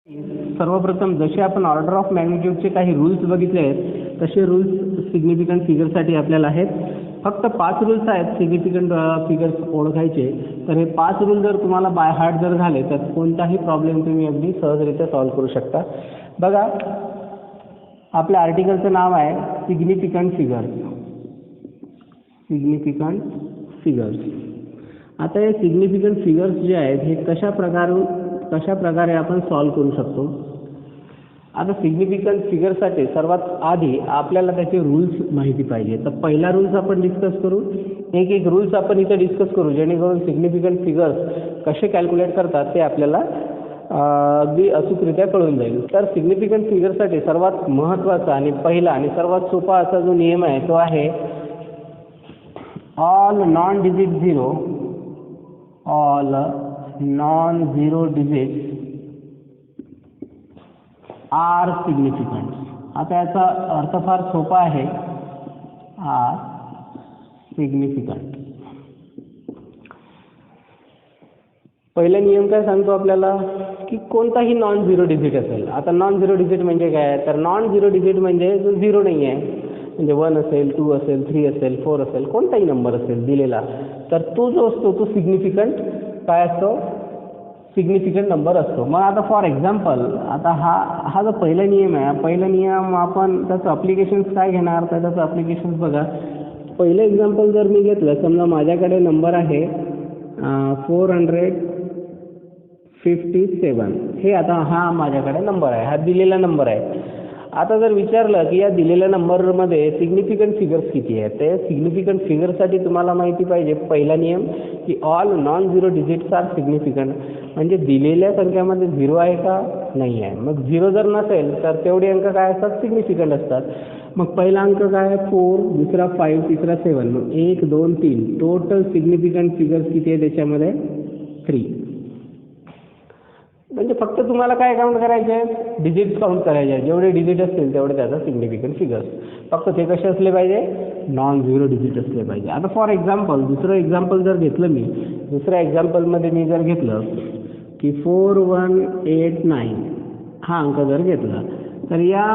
सर्वप्रथम जसे आपण ऑर्डर ऑफ मॅग्निट्यूडचे काही रूल्स बघितले आहेत तसे रूल्स सिग्निफिकंट फिगरसाठी आपल्याला आहेत. फक्त 5 रूल्स आहेत सिग्निफिकंट फिगर्स ओळखायचे. तर हे 5 रूल जर तुम्हाला बाय हार्ट जर झाले तर कोणताही प्रॉब्लेम तुम्ही अगदी सहजरित्या सॉल्व्ह करू शकता. बघा, आपल्या आर्टिकलचं नाव आहे सिग्निफिकंट फिगर्स. Significant figures. आता हे सिग्निफिकंट फिगर्स जे आहेत हे कशा प्रकारे आपण सॉल्व्ह करू शकतो. आता सिग्निफिकंट फिगरसाठी सर्वात आधी आपल्याला त्याचे रूल्स माहिती पाहिजे. तर पहिला रूल्स आपण डिस्कस करू. एक रूल्स आपण इथे डिस्कस करू जेणेकरून सिग्निफिकंट फिगर्स कसे कॅल्क्युलेट करतात ते आपल्याला अगदी अचूकरित्या कळून जाईल. तर सिग्निफिकंट फिगरसाठी सर्वात महत्त्वाचा आणि पहिला आणि सर्वात सोपा असा जो नियम आहे तो आहे all non digit zero digits are significant. आता याचा अर्थ फार सोपा आहे. Are significant. पहिला नियम काय सांगतो आपल्याला की कोणताही नॉन झिरो डिजिट असेल. आता नॉन झिरो डिजिट म्हणजे काय, तर नॉन झिरो डिजिट म्हणजे जो झिरो नाही आहे, म्हणजे 1 असेल, 2 असेल, 3 असेल, 4 असेल, कोणताही नंबर असेल दिलेला, तर तो जो असतो तो सिग्निफिकंट काय असतो, सिग्निफिकंट नंबर असतो. मग आता फॉर एक्झाम्पल आता हा जो पहिला नियम आहे, पहिला नियम आपण त्याचं अप्लिकेशन्स काय घेणार, तर त्याचं अप्लिकेशन्स बघा. पहिलं एक्झाम्पल जर मी घेतलं, समजा माझ्याकडे नंबर आहे 457. हे आता हा माझ्याकडे नंबर आहे, हा दिलेला नंबर आहे. आता जर विचारलं की या दिलेल्या नंबरमध्ये सिग्निफिकंट फिगर्स किती आहेत, ते सिग्निफिकंट फिगरसाठी तुम्हाला माहिती पाहिजे पहिला नियम की all non zero digits are significant. म्हणजे दिलेल्या संख्यामध्ये झिरो आहे का, नाही आहे. मग झिरो जर नसेल तर तेवढे अंक काय असतात, सिग्निफिकंट असतात. मग पहिला अंक काय आहे 4, दुसरा 5, तिसरा 7. मग 1, 2, 3 टोटल सिग्निफिकंट फिगर्स किती आहे त्याच्यामध्ये 3. म्हणजे फक्त तुम्हाला काय काउंट करायचे, डिजिट्स काउंट करायचे. जेवढे डिजिट असतील तेवढे त्याचा सिग्निफिकंट फिगर्स. फक्त ते कसे असले पाहिजे, नॉन झिरो डिजिट असले पाहिजे. आता फॉर एक्झाम्पल दुसरं एक्झाम्पल जर घेतलं मी, दुसऱ्या एक्झाम्पलमध्ये मी जर घेतलं की 4189 हा अंक जर घेतला, तर या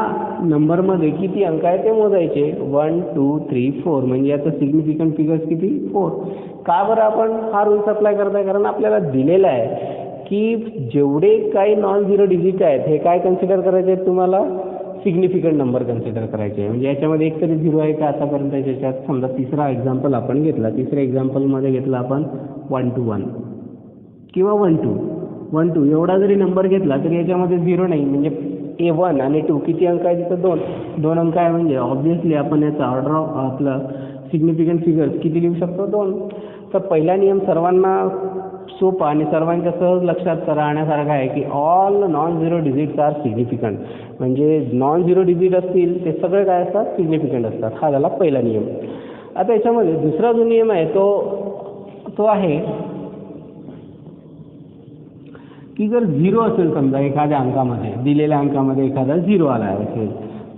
नंबरमध्ये किती अंक आहे ते मोजायचे. 1, 2, 3, 4. म्हणजे याचं सिग्निफिकंट फिगर्स किती, 4. का बरं आपण हा रूल्स अप्लाय करताय, कारण आपल्याला दिलेला आहे की जेवढे काही नॉन झिरो डिजिट आहेत हे काय कन्सिडर करायचे आहेत, तुम्हाला सिग्निफिकंट नंबर कन्सिडर करायचे. म्हणजे याच्यामध्ये एक तरी झिरो आहे का आतापर्यंत याच्यात. समजा तिसरा एक्झाम्पल आपण घेतला, तिसऱ्या एक्झाम्पलमध्ये घेतला आपण 1 to 1 किंवा 1 to 1 एवढा जरी नंबर घेतला तरी याच्यामध्ये झिरो नाही. म्हणजे A1 आणि 2 किती अंक आहे, तिथं 2 अंक आहे. म्हणजे ऑब्व्हियसली आपण याचा ऑर्डर ऑफ आपलं सिग्निफिकंट फिगर्स किती लिहू शकतो, 2. तर पहिला नियम सर्वांना सोपा आणि सर्वांच्या सहज लक्षात राहण्यासारखा आहे की all non zero digits are significant. म्हणजे नॉन झिरो डिजिट असतील ते सगळे काय असतात, सिग्निफिकंट असतात. हा झाला पहिला नियम. आता याच्यामध्ये दुसरा जो नियम आहे तो आहे की जर झिरो असेल, समजा एखाद्या अंकामध्ये, दिलेल्या अंकामध्ये एखादा झिरो आला असेल,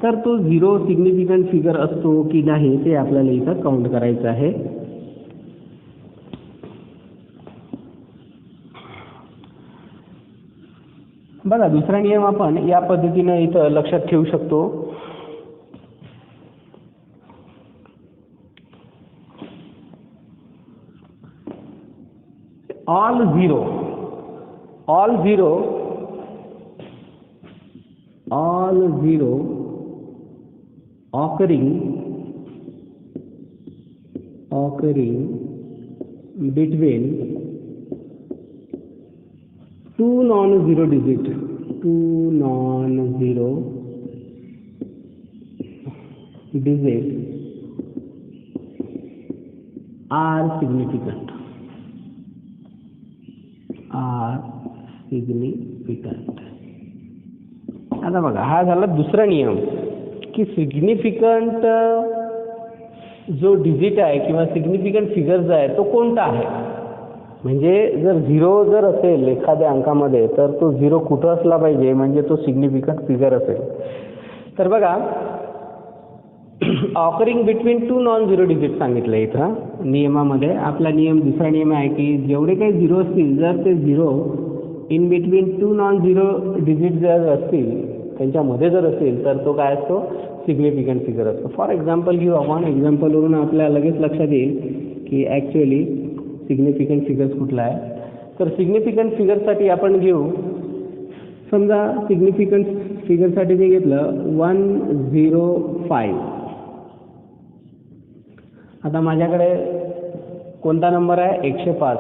तर तो झिरो सिग्निफिकंट फिगर असतो की नाही ते आपल्याला इथं काउंट करायचं आहे. बघा, दुसरा नियम आपण या पद्धतीने इथं लक्षात ठेवू शकतो. All zero occurring between two non-zero digits are significant. आता बघा, हा झाला दुसरा नियम की सिग्निफिकंट जो डिजिट आहे किंवा सिग्निफिकंट फिगर्स आहे तो कोणता आहे. म्हणजे जर झिरो जर असेल एखाद्या अंकामध्ये तर तो झिरो कुठं असला पाहिजे, म्हणजे तो सिग्निफिकंट फिगर असेल. तर बघा, occurring between two non zero digit सांगितलं इथं नियमामध्ये. आपला नियम दुसरा नियम आहे की जेवढे काही झिरो असतील जर ते zero in between two non zero digit जर असतील, त्यांच्यामध्ये जर असेल, तर तो काय असतो, सिग्निफिकंट फिगर असतो. फॉर एक्झाम्पल घेऊ आपण. एक्झाम्पलवरून आपल्याला लगेच लक्षात येईल की ॲक्च्युअली सिग्निफिकंट फिगर्स कुठला आहे. तर सिग्निफिकंट फिगरसाठी आपण घेऊ, समजा सिग्निफिकंट फिगरसाठी जे घेतलं 105. आता माझ्याकडे कोणता नंबर आहे, 105,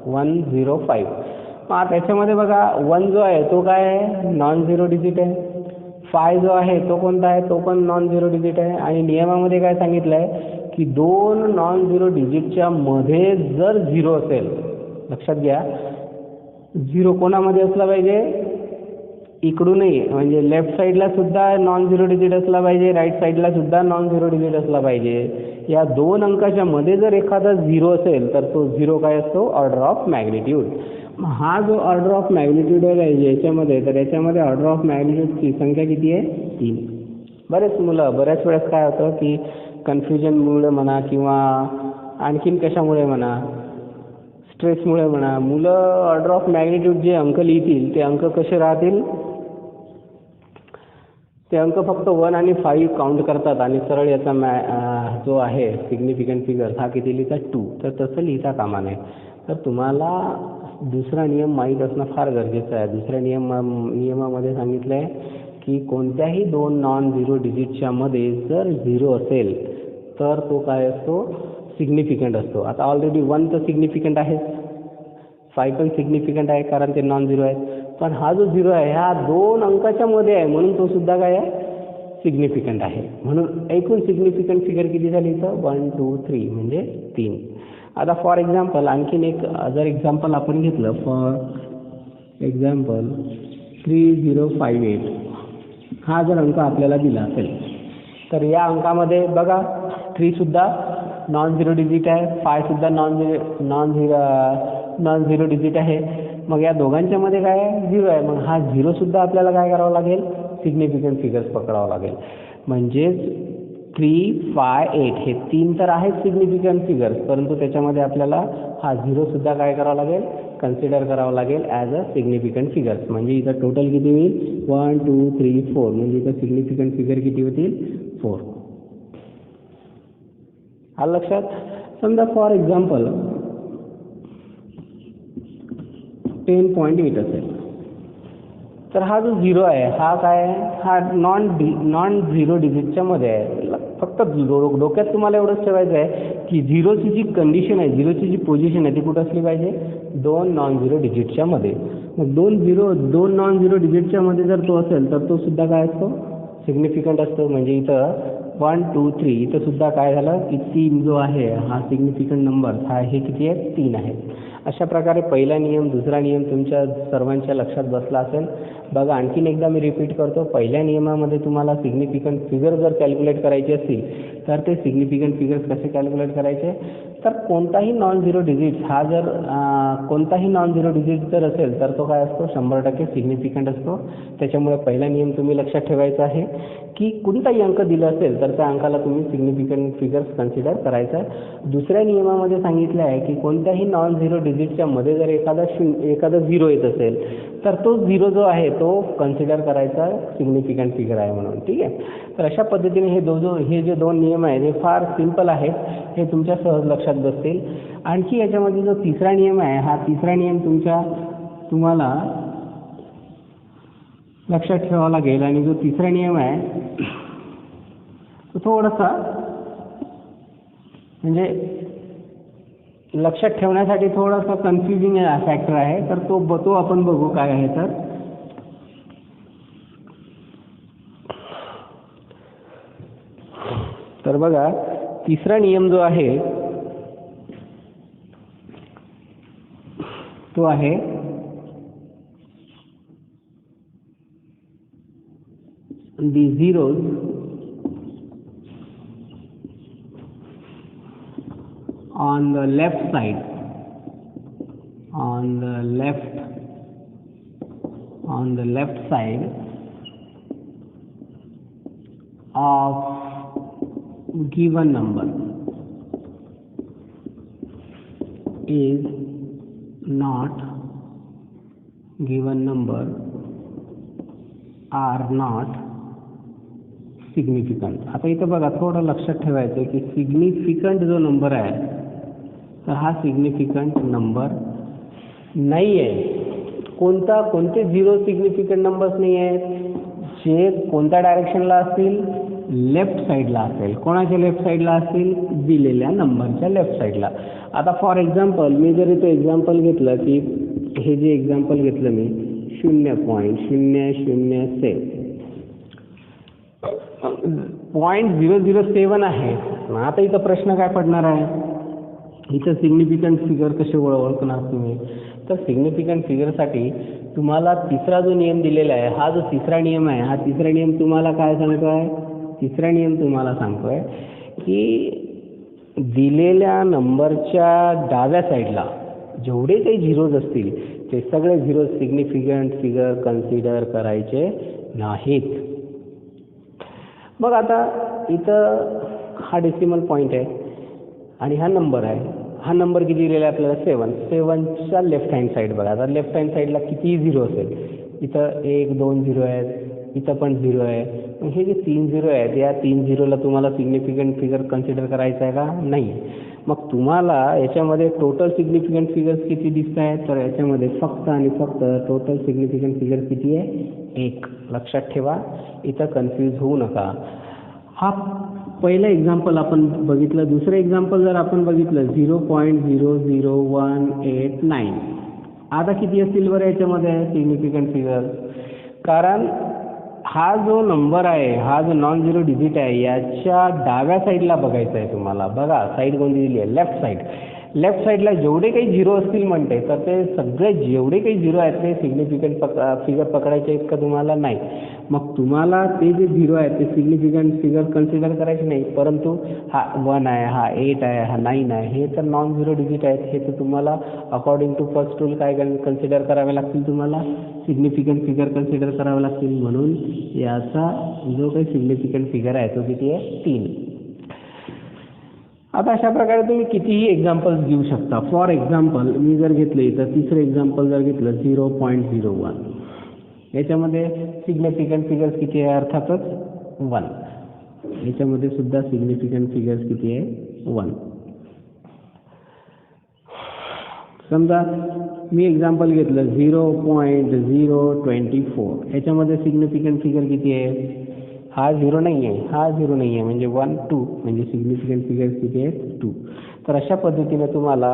105. मग त्याच्यामध्ये बघा 1 जो आहे तो काय आहे, नॉन झिरो डिजिट आहे. 5 जो आहे तो कोणता आहे, तो पण नॉन झिरो डिजिट आहे. आणि नियमामध्ये काय सांगितलं आहे की 2 नॉन झिरो डिजिटच्या मध्ये जर झिरो असेल, लक्षात घ्या, झिरो कोणामध्ये असला पाहिजे, इकडूनही म्हणजे लेफ्ट साईडला सुद्धा नॉन झिरो डिजिट असला पाहिजे, राईट साईडला सुद्धा नॉन झिरो डिजिट असला पाहिजे. या दोन अंकाच्या मध्ये जर एखादा झिरो असेल तर तो झिरो काय असतो, ऑर्डर ऑफ मॅग्निट्यूड. हा जो ऑर्डर ऑफ मॅग्निट्यूड आहे याच्यामध्ये, तर याच्यामध्ये ऑर्डर ऑफ मॅग्निट्यूडची संख्या किती आहे, 3. बरेच मुलं बऱ्याच वेळेस काय होतं की कन्फ्युजनमुळे म्हणा किंवा आणखीन कशामुळे म्हणा, स्ट्रेसमुळे म्हणा, मुलं ऑर्डर ऑफ मॅग्निट्यूड जे अंक लिहितील ते अंक कसे राहतील, ते अंक फक्त 1 आणि 5 काउंट करतात आणि सरळ याचा जो आहे सिग्निफिकंट फिगर्स हा किती लिहितात, 2. तर तसं लिहिता कामा नये. तर तुम्हाला दुसरा नियम माहीत असणं फार गरजेचं आहे. दुसऱ्या नियमामध्ये सांगितलं आहे की कोणत्याही 2 नॉन झिरो डिजिटच्या मध्ये जर झिरो असेल तर तो काय असतो, सिग्निफिकंट असतो. आता ऑलरेडी 1 तर सिग्निफिकंट आहे, 5 पण सिग्निफिकंट आहे कारण ते नॉन झिरो आहेत. पण हा जो झिरो आहे हा 2 अंकाच्या मध्ये आहे म्हणून तो सुद्धा काय आहे, सिग्निफिकंट आहे. म्हणून एकूण सिग्निफिकंट फिगर किती झाली इथं, 1 2 3 म्हणजे 3. आता फॉर एक्झाम्पल आणखीन एक जर एक्झाम्पल आपण घेतलं, फॉर एक्झाम्पल 3058. हा जर अंक आपल्याला दिला असेल तर या अंकामध्ये बघा 3 सुद्धा नॉन झिरो डिजिट आहे, 5 सुद्धा नॉन झिरो डिजिट आहे. मग या दोघांच्या मध्ये काय आहे, झिरो आहे. मग हा झिरो सुद्धा आपल्याला काय करावं लागेल, सिग्निफिकंट फिगर्स पकडावं लागेल. म्हणजेच 358 हे 3 तर आहेत सिग्निफिकंट फिगर्स, परंतु त्याच्यामध्ये आपल्याला हा झिरो सुद्धा काय करावं लागेल, कन्सिडर करावं लागेल ॲज अ सिग्निफिकंट फिगर्स. म्हणजे इथं टोटल किती होईल, 1 2 3 4. म्हणजे इथं सिग्निफिकंट फिगर किती होतील, 4. आलं लक्षात. समजा फॉर एक्झाम्पल 10.8 असेल तर हा जो झिरो आहे हा काय आहे, हा नॉन झिरो डिजिटच्या मध्ये आहे. फक्त डोक्यात तुम्हाला एवढंच ठेवायचं आहे की झिरोची जी कंडिशन आहे, झिरोची जी पोझिशन आहे ती कुठं असली पाहिजे, 2 नॉन झिरो डिजिटच्या मध्ये. मग 2 नॉन झिरो डिजिटच्या मध्ये जर तो असेल तर तो सुद्धा काय असतो, सिग्निफिकंट असतो. म्हणजे इथं 1 2 3 इथं सुद्धा काय झालं की 3 जो आहे हा सिग्निफिकंट नंबर हा हे किती आहे, 3 आहे. अशा प्रकारे पहिला नियम दुसरा नियम तुमच्या सर्वांच्या लक्षात बसला असेल. बघा आणखीन एकदा मी रिपीट करतो. पहिल्या नियमामध्ये तुम्हाला सिग्निफिकंट फिगर जर कॅल्क्युलेट करायची असतील तर ते सिग्निफिकंट फिगर्स कसे कॅल्क्युलेट करायचे, तर कोणताही नॉन झिरो डिजिट हा जर कोणताही नॉन झिरो डिजिट जर असेल तर तो काय असतो, 100% सिग्निफिकंट असतो. त्याच्यामुळे पहिला नियम तुम्ही लक्षात ठेवायचा आहे की कोणताही अंक दिला असेल तर त्या अंकाला तुम्ही सिग्निफिकंट फिगर्स कन्सिडर करायचं आहे. दुसऱ्या नियमामध्ये सांगितलं आहे की कोणत्याही नॉन झिरो डिजिटच्या मध्ये जर एखादा झिरो येत असेल तर तो झिरो जो आहे तो कन्सिडर करायचा सिग्निफिकंट फिगर आहे म्हणून. ठीक आहे. तर अशा पद्धतीने हे जे 2 नियम आहेत हे फार सिंपल आहेत, हे तुमच्या सहज लक्षात बसतील. आणखी याच्यामध्ये जो तिसरा नियम आहे हा तिसरा नियम तुम्हाला लक्षात ठेवावा लागेल. आणि जो तिसरा नियम आहे तो थोडासा म्हणजे लक्षात ठेवण्यासाठी थोडासा कन्फ्युजिंग फॅक्टर आहे, तर तो आपण बघू काय आहे. तर बघा तिसरा नियम जो आहे तो आहे the zeros on the left side of given number is not given number are not significant. आता इथं बघा थोडं लक्षात ठेवायचं की सिग्निफिकंट जो नंबर आहे तर हा सिग्निफिकंट नंबर नाही आहे. कोणते 0 सिग्निफिकंट नंबर्स नाही आहेत? जे कोणत्या डायरेक्शनला असतील? लेफ्ट साईडला असेल. कोणाच्या लेफ्ट साईडला असतील? दिलेल्या नंबरच्या लेफ्ट साईडला. आता फॉर एक्झाम्पल मी जर इथं एक्झाम्पल घेतलं की हे जे एक्झाम्पल घेतलं मी 0.007 आहे. आता इथं प्रश्न काय पडणार आहे? इथं सिग्निफिकंट फिगर कसे ओळखणार तुम्ही? तर सिग्निफिकंट फिगरसाठी तुम्हाला तिसरा जो नियम दिलेला आहे, हा जो तिसरा नियम आहे, हा तिसरा नियम तुम्हाला काय सांगतोय? तिसरा नियम तुम्हाला सांगतोय की दिलेल्या नंबरच्या डाव्या साईडला जेवढे काही झिरोज असतील ते सगळे झिरो सिग्निफिकंट फिगर कन्सिडर करायचे नाहीत. मग आता इथं हा डेसिमल पॉईंट आहे आणि हा नंबर आहे. हा नंबर किती दिलेला आहे आपल्याला? 7च्या लेफ्ट हँड साईड बघा. आता लेफ्ट हँड साईडला कितीही झिरो असेल, इथं 1 2 झिरो आहेत, इथं पण 0 आहे. हे जे 3 झिरो आहेत या 3 झिरोला तुम्हाला सिग्निफिकंट फिगर कन्सिडर करायचं आहे का? नाही. मग तुम्हाला याच्यामध्ये टोटल सिग्निफिकंट फिगर्स किती दिसत आहेत? तर याच्यामध्ये फक्त आणि फक्त टोटल सिग्निफिकंट फिगर किती आहे? 1. लक्षात ठेवा, इथं कन्फ्यूज होऊ नका. हा पहिलं एक्झाम्पल आपण बघितलं. दुसरं एक्झाम्पल जर आपण बघितलं 0.00189. आता किती असतील बरं याच्यामध्ये सिग्निफिकंट फिगर? कारण हा जो नंबर आहे, हा जो नॉन झिरो डिजिट आहे, याच्या डाव्या साईडला बघायचं आहे तुम्हाला. बघा साईड कोणती दिली आहे? Left side. लेफ्ट साईडला जेवढे काही झिरो असतील म्हणते तर ते सगळे जेवढे काही झिरो आहेत ते सिग्निफिकंट फिगर पकडायचे आहेत का तुम्हाला? नाही. मग तुम्हाला ते जे झिरो आहेत ते सिग्निफिकंट फिगर कन्सिडर करायचे नाही. परंतु हा 1 आहे, हा 8 आहे, हा 9 आहे, हे तर नॉन झिरो डिजिट आहेत. हे तर तुम्हाला अकॉर्डिंग टू फर्स्ट रूल काय कन्सिडर करावे लागतील? तुम्हाला सिग्निफिकंट फिगर कन्सिडर करावे लागतील. म्हणून याचा जो काही सिग्निफिकंट फिगर आहे तो किती आहे? 3. आता अशा प्रकारे तुम्ही कितीही एक्झाम्पल्स घेऊ शकता. फॉर एक्झाम्पल मी जर घेतले तर तिसरं एक्झाम्पल जर घेतलं 0.01, याच्यामध्ये सिग्निफिकंट फिगर्स किती आहे? अर्थातच 1. याच्यामध्ये सुद्धा सिग्निफिकंट फिगर्स किती आहे? 1. समजा मी एक्झाम्पल घेतलं 0.024, याच्यामध्ये सिग्निफिकंट फिगर किती आहे? हा 0 नाही आहे, हा 0 नाही आहे, म्हणजे 1 2 म्हणजे सिग्निफिकंट फिगर्स किती आहेत? 2. तर अशा पद्धतीने तुम्हाला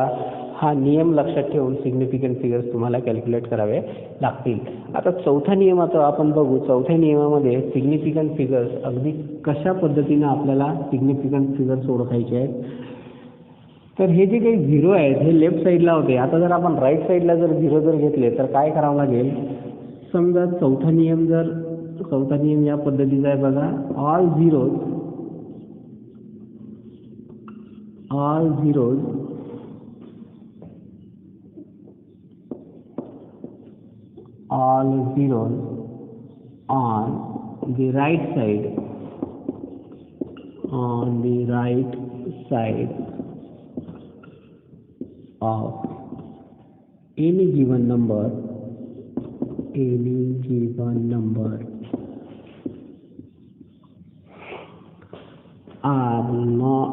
हा नियम लक्षात ठेवून सिग्निफिकंट फिगर्स तुम्हाला कॅल्क्युलेट करावे लागतील. आता चौथा नियमाचं आपण बघू. चौथ्या नियमामध्ये सिग्निफिकंट फिगर्स अगदी कशा पद्धतीनं आपल्याला सिग्निफिकंट फिगर्स ओळखायचे आहेत? तर हे जे काही झिरो आहेत हे लेफ्ट साईडला होते. आता जर आपण राईट साईडला जर झिरो जर घेतले तर काय करावं लागेल? समजा चौथा नियम या पद्धतीचा आहे बघा. All zeros on the right side of any given number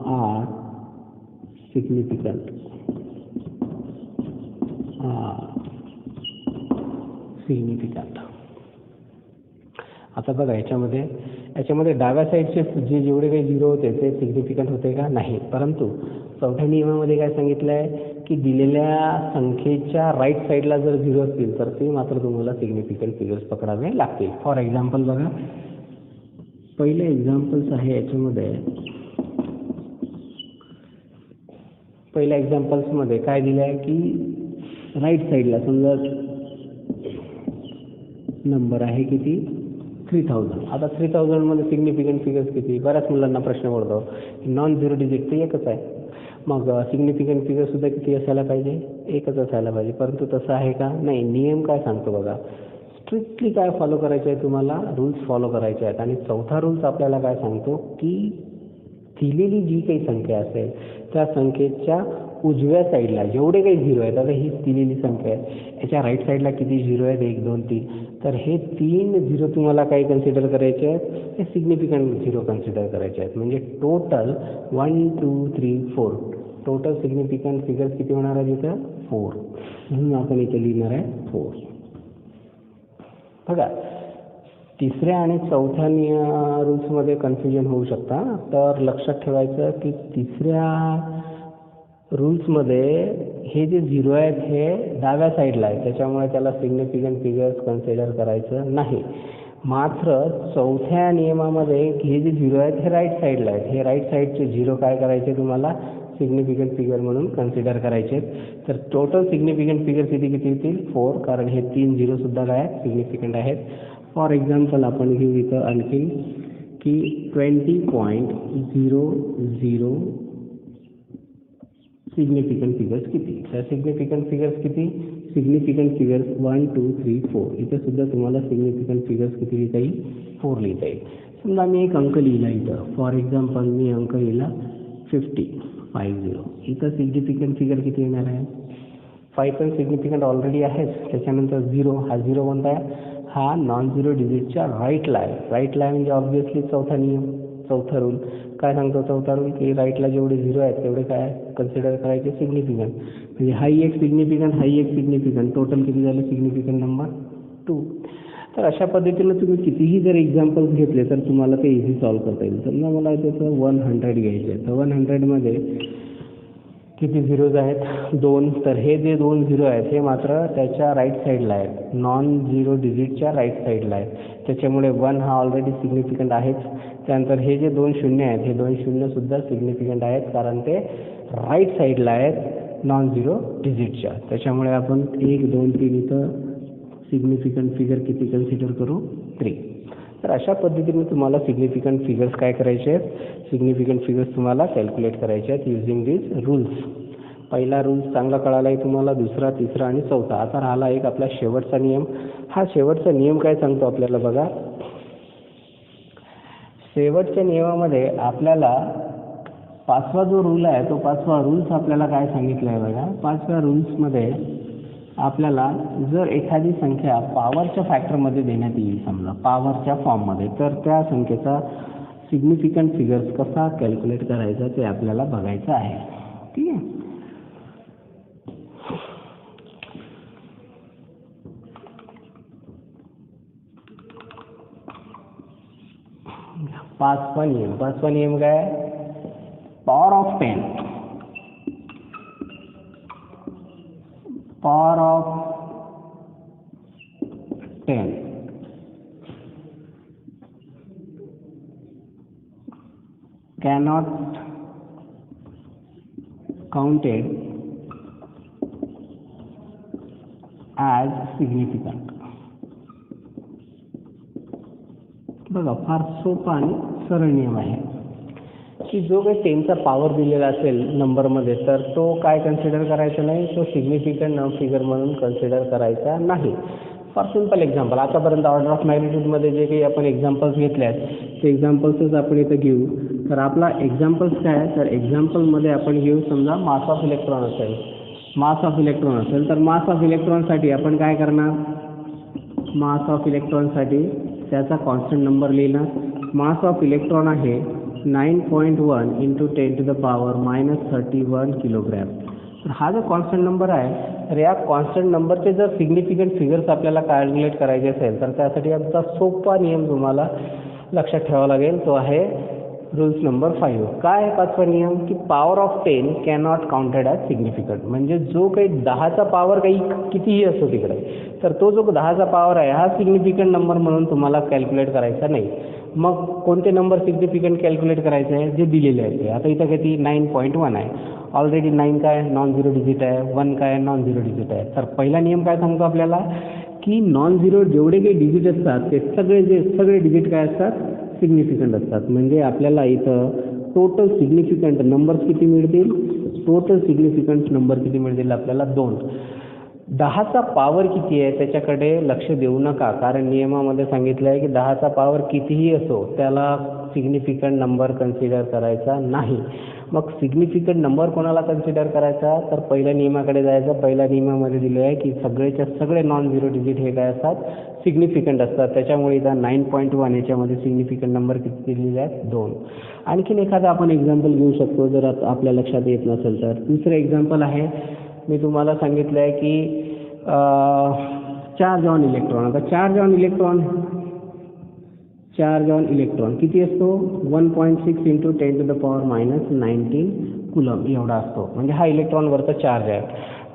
are significant. आता बघा याच्यामध्ये डाव्या साईडचे जेवढे काही झिरो होते ते सिग्निफिकंट होते का? नाही. परंतु चौथ्या नियमामध्ये काय सांगितलं आहे की दिलेल्या संख्येच्या राईट साईडला जर झिरो असतील तर ते मात्र तुम्हाला सिग्निफिकंट फिगर्स पकडावे लागतील. फॉर एक्झाम्पल बघा, पहिले एक्झाम्पल्स आहे याच्यामध्ये. पहिल्या एक्झाम्पल्समध्ये काय दिलं आहे की राईट साईडला समजा नंबर आहे किती? 3000. आता 3000 मध्ये सिग्निफिकंट फिगर्स किती? बऱ्याच मुलांना प्रश्न पडतो. नॉन झिरो डिजिट तर एकच आहे, मग सिग्निफिकंट फिगर सुद्धा किती असायला पाहिजे? एकच असायला पाहिजे. परंतु तसं आहे का? नाही. नियम काय सांगतो बघा, स्ट्रिक्टली काय फॉलो करायचं आहे तुम्हाला? रूल्स फॉलो करायचे आहेत. आणि चौथा रूल्स आपल्याला काय सांगतो की दिलेली जी काही संख्या असेल त्या संख्येच्या उजव्या साईडला जेवढे काही झिरो आहेत, आता ही दिलेली संख्या आहे, याच्या राईट साईडला किती झिरो आहेत, 1 2 3, तर हे 3 झिरो तुम्हाला काय कन्सिडर करायचे आहेत, हे सिग्निफिकंट झिरो कन्सिडर करायचे आहेत. म्हणजे टोटल 1 2 3 4 टोटल सिग्निफिकंट फिगर्स किती होणार आहे इथं 4, म्हणून आपण इथे लिहिणार आहे 4. बघा, तिसऱ्या आणि चौथ्या रूल्समध्ये कन्फ्युजन होऊ शकता, तर लक्षात ठेवायचं की तिसऱ्या रूल्समध्ये हे जे झिरो आहेत हे डाव्या साईडला आहे, त्याच्यामुळे त्याला सिग्निफिकंट फिगर्स कन्सिडर करायचं नाही. मात्र चौथ्या नियमामध्ये हे जे झिरो आहेत हे राईट साईडला आहेत, हे राईट साईडचे झिरो काय करायचे तुम्हाला सिग्निफिकंट फिगर म्हणून कन्सिडर करायचे. तर टोटल सिग्निफिकंट फिगर्स किती किती येतील 4, कारण हे 3 झिरोसुद्धा काय सिग्निफिकंट आहेत. फॉर एक्झाम्पल आपण घेऊ इथं आणखी की 20.00 सिग्निफिकंट फिगर्स किती, तर सिग्निफिकंट फिगर्स किती, सिग्निफिकंट फिगर्स 1 2 3 4, इथं सुद्धा तुम्हाला सिग्निफिकंट फिगर्स किती लिहिता येईल 4 लिहिता येईल. समजा मी एक अंक लिहिला इथं, फॉर एक्झाम्पल मी अंक लिहिला 50, इथं सिग्निफिकंट फिगर किती येणार आहे 5, पण सिग्निफिकंट ऑलरेडी आहेच. त्याच्यानंतर 0, हा 0 कोणता आहे, हा नॉन झिरो डिजिटच्या राईटला आहे. राईटला आहे म्हणजे ऑब्व्हियसली चौथा नियम, चौथा रूल काय सांगतो, चौथा रूल की राईटला जेवढे झिरो आहेत तेवढे काय कन्सिडर करायचे सिग्निफिकंट. म्हणजे हाही एक सिग्निफिकंट, हाही एक सिग्निफिकंट, टोटल किती झाले सिग्निफिकंट नंबर 2. तर अशा पद्धतीनं तुम्ही कितीही जर एक्झाम्पल्स घेतले तर तुम्हाला ते इझी सॉल्व्ह करता येईल. समजा मला त्याचं 100 घ्यायचं आहे, तर 100मध्ये किती झिरोज आहेत 2, तर हे जे 2 झिरो आहेत हे मात्र त्याच्या राईट साईडला आहेत, नॉन झिरो डिजिटच्या राईट साईडला आहेत, त्याच्यामुळे 1 हा ऑलरेडी सिग्निफिकंट आहेच. त्यानंतर हे जे 2 शून्य आहेत हे 2 शून्यसुद्धा सिग्निफिकंट आहेत, कारण ते राईट साईडला आहेत नॉन झिरो डिजिटच्या. त्याच्यामुळे आपण 1 2 3 इथं सिग्निफिकंट फिगर किती कन्सिडर करू 3. तर अशा पद्धतीने तुम्हाला सिग्निफिकंट फिगर्स काय करायचे आहेत, सिग्निफिकंट फिगर्स तुम्हाला कॅल्क्युलेट करायचे आहेत युझिंग दिस रूल्स. पहिला रूल चांगला कळाला आहे तुम्हाला, दुसरा, तिसरा आणि चौथा. आता राहिला एक आपला शेवटचा नियम. हा शेवटचा नियम काय सांगतो आपल्याला बघा, शेवटच्या नियमामध्ये आपल्याला पाचवा जो रूल आहे तो पाचवा रूल्स आपल्याला काय सांगितलं आहे बघा, पाचव्या रूल्समध्ये आपल्याला जर एखादी संख्या पॉवरच्या फॅक्टरमध्ये देण्यात येईल, समजा पॉवरच्या फॉर्ममध्ये, तर त्या संख्येचा सिग्निफिकंट फिगर्स कसा कॅल्क्युलेट करायचा ते आपल्याला बघायचं आहे. ठीक आहे. 5वा नियम काय, power of 10 cannot counted as significant. बघा, फार सोपा आणि सरळ नियम आहे की जो काही 10चा पॉवर दिलेला असेल नंबरमध्ये तर तो काय कन्सिडर करायचा नाही, तो सिग्निफिकंट फिगर म्हणून कन्सिडर करायचा नाही. फॉर सिम्पल एक्झाम्पल, आतापर्यंत ऑर्डर ऑफ मॅग्निट्यूडमध्ये जे काही आपण एक्झाम्पल्स घेतले आहेत ते एक्झाम्पल्सच आपण इथं घेऊ. तर आपला एक्झाम्पल्स काय आहे, तर एक्झाम्पलमध्ये आपण घेऊ समजा मास ऑफ इलेक्ट्रॉन असेल, तर मास ऑफ इलेक्ट्रॉनसाठी आपण काय करणार, मास ऑफ इलेक्ट्रॉनसाठी त्याचा कॉन्स्टंट नंबर लिहिणार. मास ऑफ इलेक्ट्रॉन आहे 9.1 × 10⁻31 किलोग्रॅम. तर हा जो कॉन्स्टंट नंबर आहे, तर या कॉन्स्टंट नंबरचे जर सिग्निफिकंट फिगर्स आपल्याला कॅल्क्युलेट करायचे असेल तर त्यासाठी आमचा सोपा नियम तुम्हाला लक्षात ठेवावा लागेल, तो आहे रूल्स नंबर 5. काय आहे पाचवा नियम, की power of 10 cannot counted as significant. म्हणजे जो काही 10चा पॉवर काही कितीही असतो तिकडे, तर तो जो 10चा पॉवर आहे हा सिग्निफिकंट नंबर म्हणून तुम्हाला कॅल्क्युलेट करायचा नाही. मग कोणते नंबर सिग्निफिकंट कॅल्क्युलेट करायचे आहे, जे दिलेले आहेत ते. आता इथं किती 9.1 आहे, ऑलरेडी 9 काय नॉन झिरो डिजिट आहे, 1 काय नॉन झिरो डिजिट आहे. तर पहिला नियम काय सांगतो आपल्याला, की नॉन झिरो जेवढे काही डिजिट असतात ते सगळे डिजिट काय असतात, सिग्निफिकंट असतात. म्हणजे आपल्याला इथं टोटल सिग्निफिकंट नंबर्स किती मिळतील, आपल्याला 2. 10चा पॉवर किती आहे त्याच्याकडे लक्ष देऊ नका, कारण नियमामध्ये सांगितलं आहे की 10चा पॉवर कितीही असो त्याला सिग्निफिकंट नंबर कन्सिडर करायचा नाही. मग सिग्निफिकंट नंबर कोणाला कन्सिडर करायचा, तर पहिल्या नियमाकडे जायचं. पहिल्या नियमामध्ये दिलं आहे की सगळेच्या सगळे नॉन झिरो डिजिट हे काय असतात, सिग्निफिकंट असतात. त्याच्यामुळे इथं 9.1 याच्यामध्ये सिग्निफिकंट नंबर किती दिलेले आहेत, 2. आणखीन एखादं आपण एक्झाम्पल घेऊ शकतो जर आपल्या लक्षात येत नसेल तर. दुसरं एक्झाम्पल आहे, मी तुम्हाला सांगितलं आहे की चार्ज ऑन इलेक्ट्रॉन. आता चार्ज ऑन इलेक्ट्रॉन किती असतो, 1.6 इंटू 10⁻⁻19 कुलम एवढा असतो. म्हणजे हा इलेक्ट्रॉनवरचा चार्ज आहे.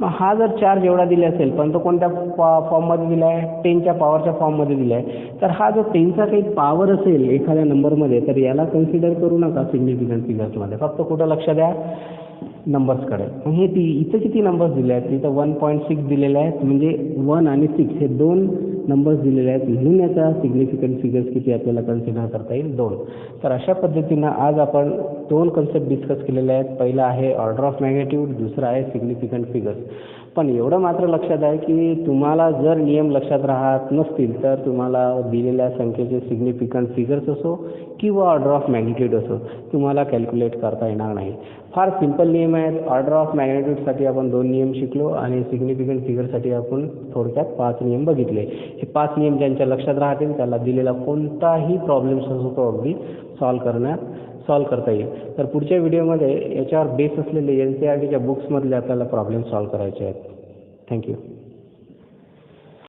मग हा जर चार्ज एवढा दिला असेल, पण तो कोणत्या फॉर्ममध्ये दिला आहे, 10च्या पॉवरच्या फॉर्ममध्ये दिला आहे, तर हा जो 10चा काही पॉवर असेल एखाद्या नंबरमध्ये, तर याला कन्सिडर करू नका सिग्निफिकंट फिगर्समध्ये. फक्त कुठं लक्ष द्या, नंबर्सकडे. हे इथं किती नंबर्स दिले आहेत, इथं 1.6 दिलेले आहेत. म्हणजे 1 आणि 6 हे 2 नंबर्स दिलेले आहेत, म्हणून याचा सिग्निफिकंट फिगर्स किती आपल्याला कन्सिडर करता येईल, 2. तर अशा पद्धतीनं आज आपण 2 कन्सेप्ट डिस्कस केलेले आहेत. पहिला आहे ऑर्डर ऑफ मॅग्नेट्यूड, दुसरा आहे सिग्निफिकंट फिगर्स. पण एवढं मात्र लक्षात आहे की तुम्हाला जर नियम लक्षात राहत नसतील तर तुम्हाला दिलेल्या संख्येचे सिग्निफिकंट फिगर्स असो किंवा ऑर्डर ऑफ मॅग्निट्यूड असो तुम्हाला कॅल्क्युलेट करता येणार नाही. फार सिंपल नियम आहेत. ऑर्डर ऑफ मॅग्नेट्यूडसाठी आपण 2 नियम शिकलो आणि सिग्निफिकंट फिगरसाठी आपण थोडक्यात 5 नियम बघितले. हे 5 नियम ज्यांच्या लक्षात राहतील त्याला दिलेला कोणताही प्रॉब्लेम्स असो तो अगदी सॉल्व करता येईल. तर पुढच्या व्हिडिओमध्ये याच्यावर बेस असलेले NCERTच्या बुक्समधले आपल्याला प्रॉब्लेम सॉल्व करायचे आहेत. थँक्यू.